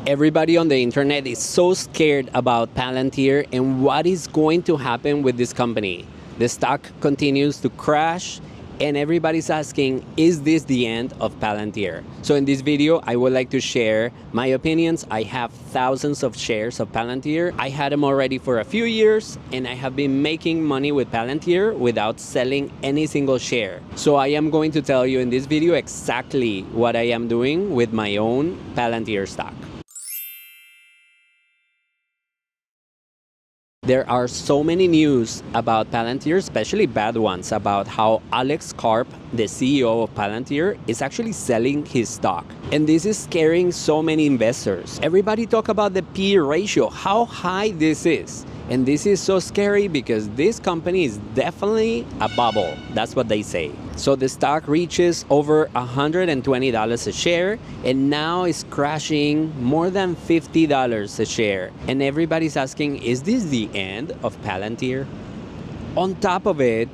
Everybody on the internet is so scared about Palantir and what is going to happen with this company. The stock continues to crash and everybody's asking, is this the end of Palantir? So in this video, I would like to share my opinions. I have thousands of shares of Palantir. I had them already for a few years and I have been making money with Palantir without selling any single share. So I am going to tell you in this video exactly what I am doing with my own Palantir stock. There are so many news about Palantir, especially bad ones, about how Alex Karp, the CEO of Palantir, is actually selling his stock. And this is scaring so many investors. Everybody talk about the P/E ratio, how high this is. And this is so scary because this company is definitely a bubble. That's what they say. So the stock reaches over $120 a share and now is crashing more than $50 a share. And everybody's asking, is this the end of Palantir? On top of it,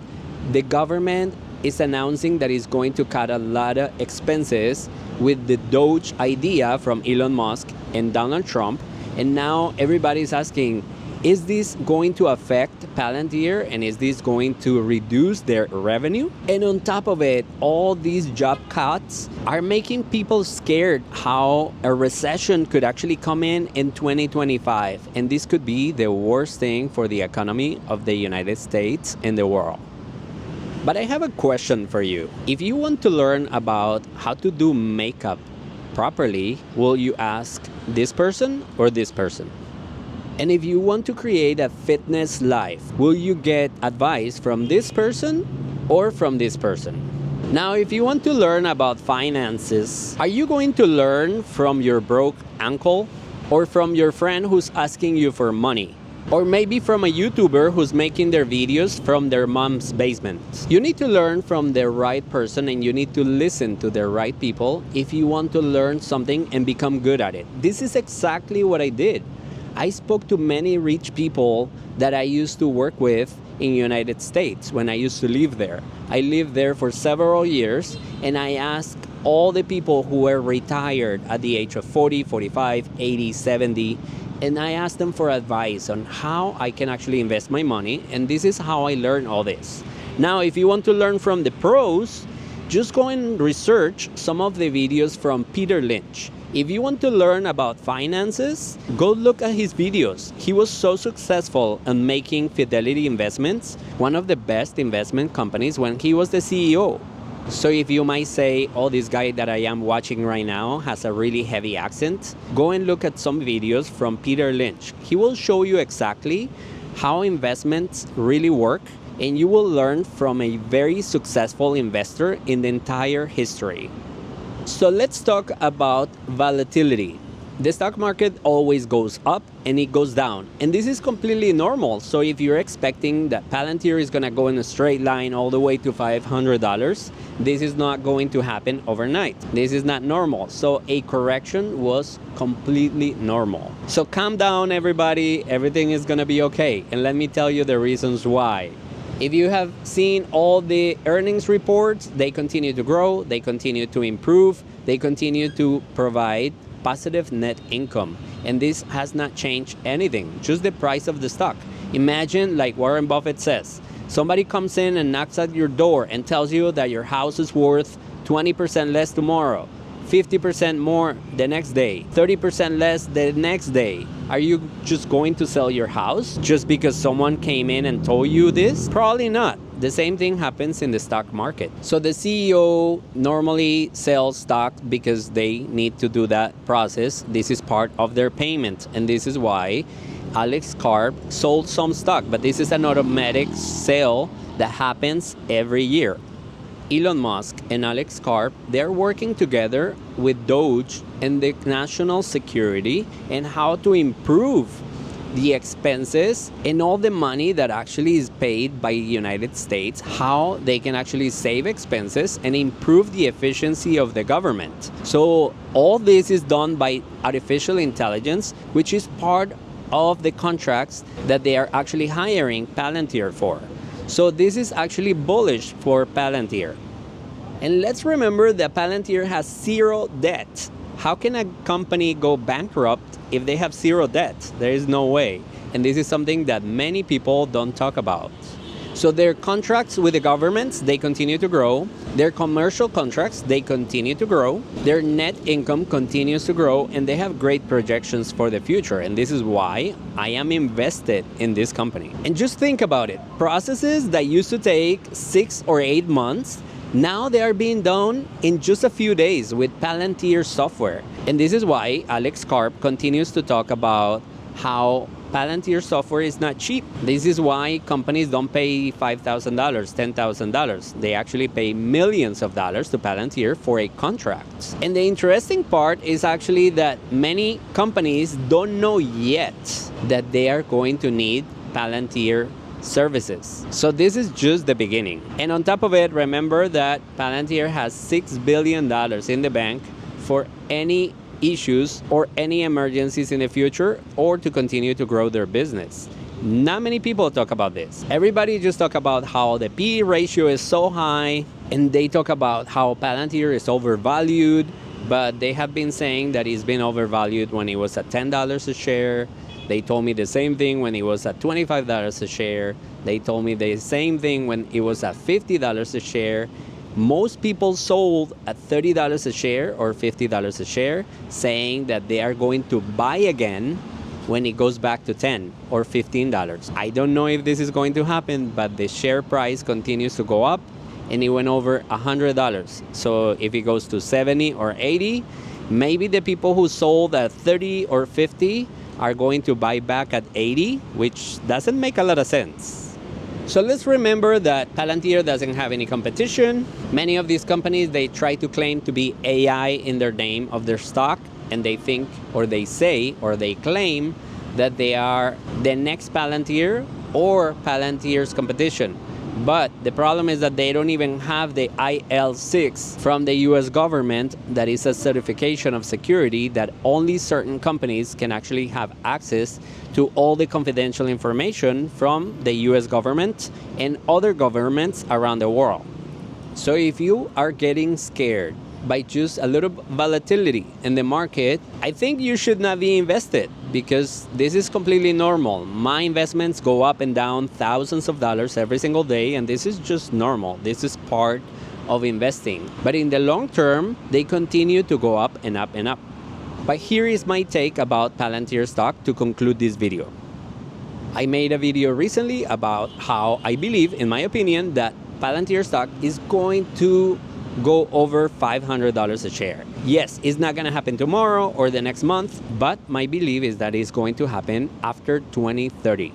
the government is announcing that it's going to cut a lot of expenses with the Doge idea from Elon Musk and Donald Trump. And now everybody's asking, is this going to affect Palantir and is this going to reduce their revenue? And on top of it, all these job cuts are making people scared how a recession could actually come in 2025. And this could be the worst thing for the economy of the United States and the world. But I have a question for you. If you want to learn about how to do makeup properly, will you ask this person or this person? And if you want to create a fitness life, will you get advice from this person or from this person? Now, if you want to learn about finances, are you going to learn from your broke uncle or from your friend who's asking you for money? Or maybe from a YouTuber who's making their videos from their mom's basement? You need to learn from the right person and you need to listen to the right people if you want to learn something and become good at it. This is exactly what I did. I spoke to many rich people that I used to work with in the United States when I used to live there. I lived there for several years and I asked all the people who were retired at the age of 40, 45, 80, 70, and I asked them for advice on how I can actually invest my money, and this is how I learned all this. Now, if you want to learn from the pros, just go and research some of the videos from Peter Lynch. If you want to learn about finances, go look at his videos. He was so successful in making Fidelity Investments, one of the best investment companies, when he was the CEO. So if you might say, oh, this guy that I am watching right now has a really heavy accent, go and look at some videos from Peter Lynch. He will show you exactly how investments really work, and you will learn from a very successful investor in the entire history. So let's talk about volatility. The stock market always goes up and it goes down. And this is completely normal. So if you're expecting that Palantir is going to go in a straight line all the way to $500, this is not going to happen overnight. This is not normal. So a correction was completely normal. So calm down, everybody. Everything is going to be okay. And let me tell you the reasons why. If you have seen all the earnings reports, they continue to grow, they continue to improve, they continue to provide positive net income. And this has not changed anything, just the price of the stock. Imagine, like Warren Buffett says, somebody comes in and knocks at your door and tells you that your house is worth 20% less tomorrow, 50% more the next day, 30% less the next day. Are you just going to sell your house just because someone came in and told you this? Probably not. The same thing happens in the stock market. So the CEO normally sells stock because they need to do that process. This is part of their payment. And this is why Alex Karp sold some stock. But this is an automatic sale that happens every year. Elon Musk and Alex Karp, they're working together with Doge and the national security and how to improve the expenses and all the money that actually is paid by the United States, how they can actually save expenses and improve the efficiency of the government. So all this is done by artificial intelligence, which is part of the contracts that they are actually hiring Palantir for. So this is actually bullish for Palantir. And let's remember that Palantir has zero debt. How can a company go bankrupt if they have zero debt? There is no way. And this is something that many people don't talk about. So their contracts with the governments, they continue to grow. Their commercial contracts, they continue to grow. Their net income continues to grow, and they have great projections for the future. And this is why I am invested in this company. And just think about it. Processes that used to take 6 or 8 months, now they are being done in just a few days with Palantir software. And this is why Alex Karp continues to talk about how Palantir software is not cheap. This is why companies don't pay $5,000, $10,000. They actually pay millions of dollars to Palantir for a contract. And the interesting part is actually that many companies don't know yet that they are going to need Palantir services. So this is just the beginning. And on top of it, remember that Palantir has $6 billion in the bank for any issues or any emergencies in the future, or to continue to grow their business. Not many people talk about this. Everybody just talk about how the PE ratio is so high, and they talk about how Palantir is overvalued, but they have been saying that it's been overvalued when it was at $10 a share. They told me the same thing when it was at $25 a share. They told me the same thing when it was at $50 a share. Most people sold at $30 a share or $50 a share, saying that they are going to buy again when it goes back to $10 or $15. I don't know if this is going to happen, but the share price continues to go up, and it went over $100. So if it goes to 70 or 80, maybe the people who sold at 30 or 50 are going to buy back at 80, which doesn't make a lot of sense. So let's remember that Palantir doesn't have any competition. Many of these companies, they try to claim to be AI in their name of their stock, and they think, or they say, or they claim that they are the next Palantir or Palantir's competition. But the problem is that they don't even have the IL6 from the US government, that is a certification of security that only certain companies can actually have access to all the confidential information from the US government and other governments around the world. So if you are getting scared by just a little volatility in the market, I think you should not be invested, because this is completely normal. My investments go up and down thousands of dollars every single day, and this is just normal. This is part of investing. But in the long term, they continue to go up and up and up. But here is my take about Palantir stock to conclude this video. I made a video recently about how I believe, in my opinion, that Palantir stock is going to go over $500 a share. Yes, it's not going to happen tomorrow or the next month, but my belief is that it's going to happen after 2030.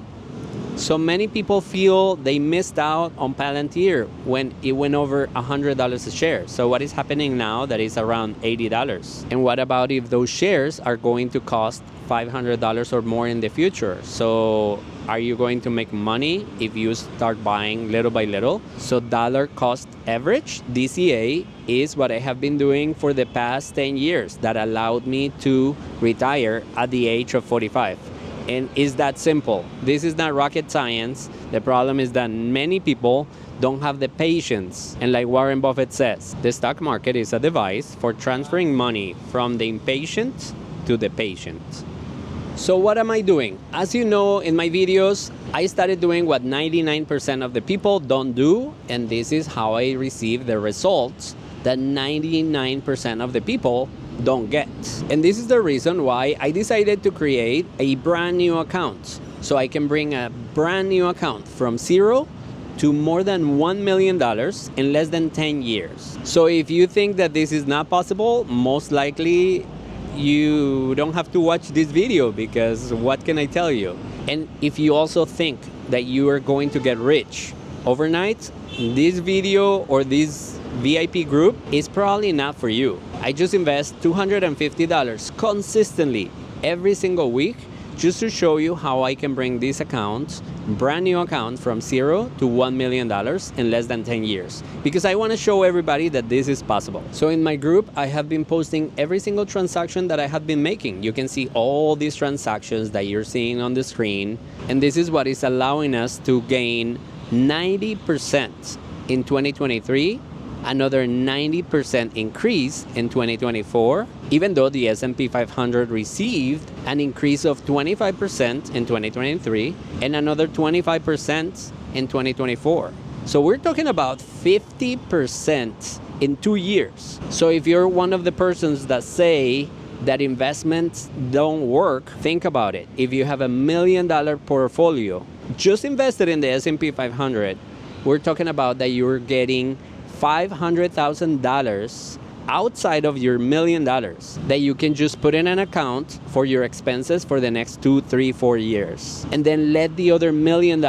So many people feel they missed out on Palantir when it went over $100 a share. So what is happening now that is around $80? And what about if those shares are going to cost $500 or more in the future? So are you going to make money if you start buying little by little? So dollar cost average, DCA, is what I have been doing for the past 10 years that allowed me to retire at the age of 45. And it's that simple. This is not rocket science. The problem is that many people don't have the patience. And like Warren Buffett says, the stock market is a device for transferring money from the impatient to the patient. So what am I doing? As you know, in my videos, I started doing what 99% of the people don't do, and this is how I receive the results that 99% of the people don't get. And this is the reason why I decided to create a brand new account, so I can bring a brand new account from zero to more than $1 million in less than 10 years. So if you think that this is not possible, most likely you don't have to watch this video, because what can I tell you? And if you also think that you are going to get rich overnight, this video or this VIP group is probably not for you. I just invest $250 consistently every single week just to show you how I can bring this account, brand new account, from zero to $1 million in less than 10 years. Because I want to show everybody that this is possible. So in my group, I have been posting every single transaction that I have been making. You can see all these transactions that you're seeing on the screen. And this is what is allowing us to gain 90% in 2023, another 90% increase in 2024, even though the S&P 500 received an increase of 25% in 2023 and another 25% in 2024. So we're talking about 50% in 2 years. So if you're one of the persons that say that investments don't work, think about it. If you have $1 million portfolio, just invested in the S&P 500, we're talking about that you're getting $500,000 outside of your $1 million that you can just put in an account for your expenses for the next 2, 3, 4 years. And then let the other $1 million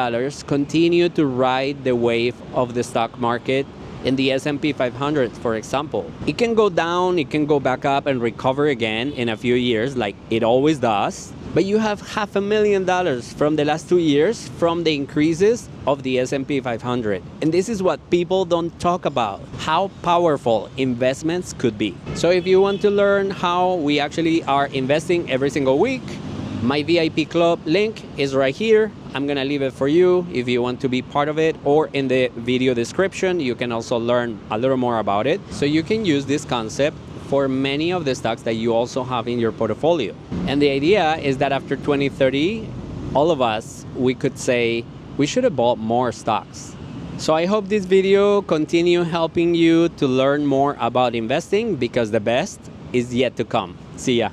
continue to ride the wave of the stock market in the S&P 500, for example. It can go down, it can go back up and recover again in a few years like it always does. But you have $500,000 from the last 2 years from the increases of the S&P 500. And this is what people don't talk about, how powerful investments could be. So if you want to learn how we actually are investing every single week, my VIP club link is right here. I'm gonna leave it for you if you want to be part of it, or in the video description, you can also learn a little more about it. So you can use this concept for many of the stocks that you also have in your portfolio. And the idea is that after 2030, all of us, we could say, we should have bought more stocks. So I hope this video continue helping you to learn more about investing, because the best is yet to come. See ya.